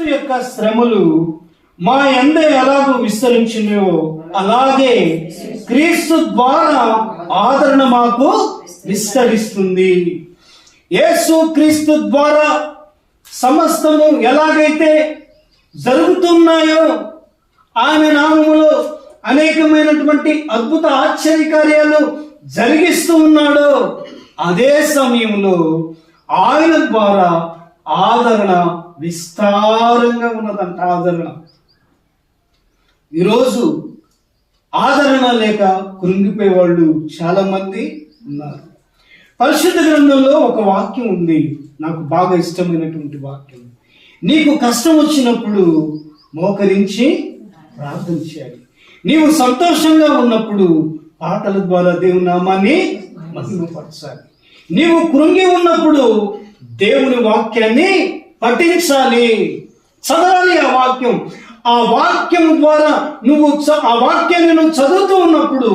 క్రీస్తు యొక్క శ్రమలు మా యందు ఎలాగో విస్తరించినవో అలాగే క్రీస్తు ద్వారా ఆదరణ మాకు విస్తరిస్తుంది. యేసు క్రీస్తు ద్వారా సమస్తము ఎలాగైతే జరుగుతున్నాయో, ఆయన నామములో అనేకమైనటువంటి అద్భుత ఆశ్చర్యకార్యాలు జరిగిస్తూ ఉన్నాడో, అదే సమయంలో ఆయన ద్వారా ఆదరణ విస్తారంగా ఉన్నదంట. ఆదరణ ఈరోజు ఆదరణ లేక కృంగిపోయే వాళ్ళు చాలా మంది ఉన్నారు. పరిశుద్ధ గ్రంథంలో ఒక వాక్యం ఉంది, నాకు బాగా ఇష్టమైనటువంటి వాక్యం. నీకు కష్టం వచ్చినప్పుడు మోకరించి ప్రార్థన చేయాలి. నీవు సంతోషంగా ఉన్నప్పుడు పాటల ద్వారా దేవుని నామాన్ని మహిమపరచాలి. నీవు కృంగి ఉన్నప్పుడు దేవుని వాక్యాన్ని పఠించాలి, చదవాలి. ఆ వాక్యం ద్వారా ఆ వాక్యాన్ని నువ్వు చదువుతూ ఉన్నప్పుడు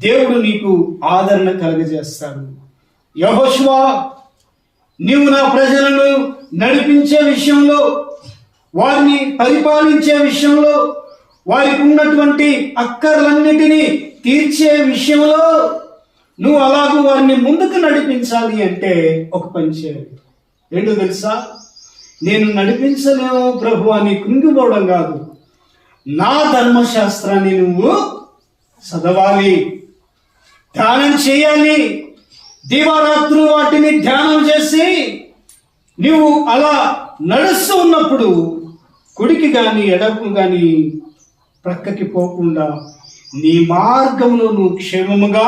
దేవుడు నీకు ఆదరణ కలుగజేస్తాడు. యెహోషువ, నీవు నా ప్రజలను నడిపించే విషయంలో, వారిని పరిపాలించే విషయంలో, వారికి ఉన్నటువంటి అక్కర్లన్నిటినీ తీర్చే విషయంలో నువ్వు అలాగూ వారిని ముందుకు నడిపించాలి అంటే ఒక పని చేయాలి. ఏంటో తెలుసా? నేను నడిపించలేము ప్రభు అని కృంగిపోవడం కాదు, నా ధర్మశాస్త్రాన్ని నువ్వు చదవాలి, ధ్యానం చేయాలి. దివారాత్రులు వాటిని ధ్యానం చేసి నువ్వు అలా నడుస్తూ ఉన్నప్పుడు కుడికి కానీ ఎడకు కానీ ప్రక్కకి పోకుండా నీ మార్గంలో నువ్వు క్షేమముగా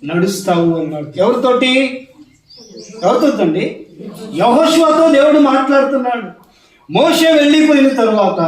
నడుస్తావు అన్నాడు. ఎవరితోటి అండి? యెహోషువతో దేవుడు మాట్లాడుతున్నాడు. మోషే వెళ్ళిపోయిన తర్వాత